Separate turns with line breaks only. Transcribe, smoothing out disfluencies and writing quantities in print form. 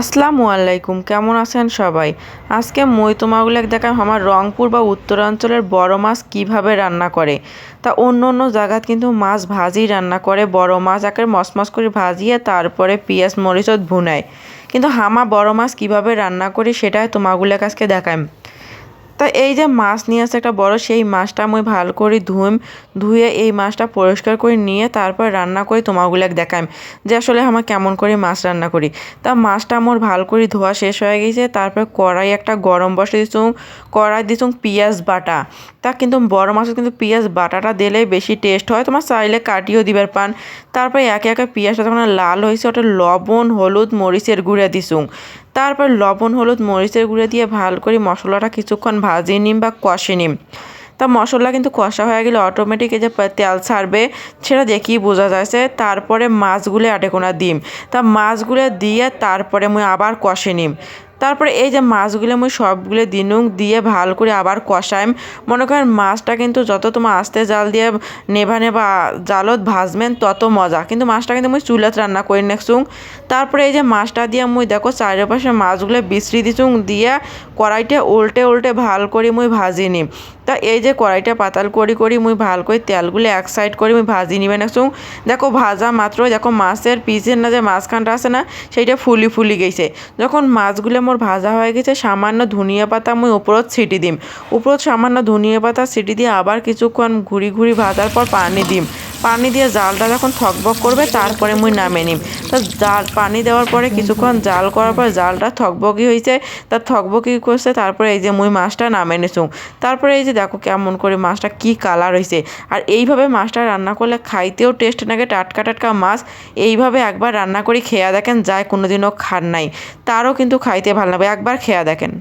আসসালামু আলাইকুম, কেমন আছেন সবাই? আজকে মই তোমাগুলো দেখাম আমার রংপুর বা উত্তরাঞ্চলের বড় মাছ কিভাবে রান্না করে। তা অন্য অন্য জায়গাত কিন্তু মাছ ভাজি রান্না করে, বড় মাছ একেবারে মসমস করে ভাজিয়ে তারপরে পেঁয়াজ মরিচত ভুনায়। কিন্তু হামা বড় মাছ কিভাবে রান্না করি সেটাই তোমাগুলো আজকে দেখাম। তা এই যে মাছ নিয়ে আসছে একটা বড়, সেই মাছটা আমি ভালো করে ধুয়ে এই মাছটা পরিষ্কার করে নিয়ে তারপর রান্না করে তোমাগুলো দেখাম যে আসলে আমার কেমন করে মাছ রান্না করি। তা মাছটা আমার ভালো করে ধোয়া শেষ হয়ে গেছে, তারপর কড়াই একটা গরম বসে দিছুম, কড়াই দিছুম পেঁয়াজ বাটা। তা কিন্তু বড় মাছ কিন্তু পেঁয়াজ বাটাটা দিলে বেশি টেস্ট হয়, তোমার চাইলে কাটিও দিবার পান। তারপরে একে একে পেঁয়াজটা যখন লাল হয়েছে ওটা লবণ হলুদ মরিচের গুঁড়া দিছুম। তারপর লবণ হলুদ মরিচের গুঁড়ো দিয়ে ভালো করে মশলাটা কিছুক্ষণ ভাজিয়ে নিম বা কষে নিম। তা মশলা কিন্তু কষা হয়ে গেলে অটোমেটিক এই যে তেল ছাড়বে সেটা দেখেই বোঝা যাচ্ছে। তারপরে মাছগুলো আটেকোনা দিম। তা মাছগুলো দিয়ে তারপরে মুই আবার কষে নিম। তারপরে এই যে মাছগুলো মুই সবগুলো দিয়ে ভালো করে আবার কষাইম। মনে করেন মাছটা কিন্তু যত তোমার আস্তে জাল দিয়ে নেভা জালত ভাজবেন তত মজা, কিন্তু মাছটা কিন্তু মুই চুলাত রান্না করে নেছুং। তারপরে এই যে মাছটা দিয়ে মুই দেখো চারিপাশে মাছগুলো বিশ্রি দিছুং, দিয়ে কড়াইটা উল্টে উল্টে ভাল করে মুই ভাজি নিম। তা এই যে কড়াইটা পাতাল করি মুই ভাল করে তেলগুলো এক সাইড করে মুই ভাজি নিবে নেছুং। দেখো ভাজা মাত্র দেখো মাছের পিসের না যে মাঝখানটা আছে না সেইটা ফুলি ফুলি গেছে। যখন মাছগুলো মোর ভাজা হয়ে গেছে সামান্য ধনিয়া পাতা মুই উপরত ছিটি দিম। উপরত সামান্য ধনিয়া পাতা ছিটি দিয়ে আবার কিছুক্ষণ ঘুরি ভাজার পর পানি দিম। পানি দিয়ে জালটা যখন থকবক করবে তারপরে মুই নামে নিম। তা জাল পানি দেওয়ার পরে কিছুক্ষণ জাল করার পর জালটা থকবকি হয়েছে, তা থকবকি করছে। তারপরে এই যে মুই মাছটা নামে নিছুং। তারপরে এই যে দেখো কেমন করে মাছটা কি কালার হয়েছে। আর এইভাবে মাছটা রান্না করলে খাইতেও টেস্ট লাগে, টাটকা টাটকা মাছ। এইভাবে একবার রান্না করে খেয়া দেখেন, যায় কোনোদিনও খান নাই তারও কিন্তু খাইতে ভালো লাগবে, একবার খেয়া দেখেন।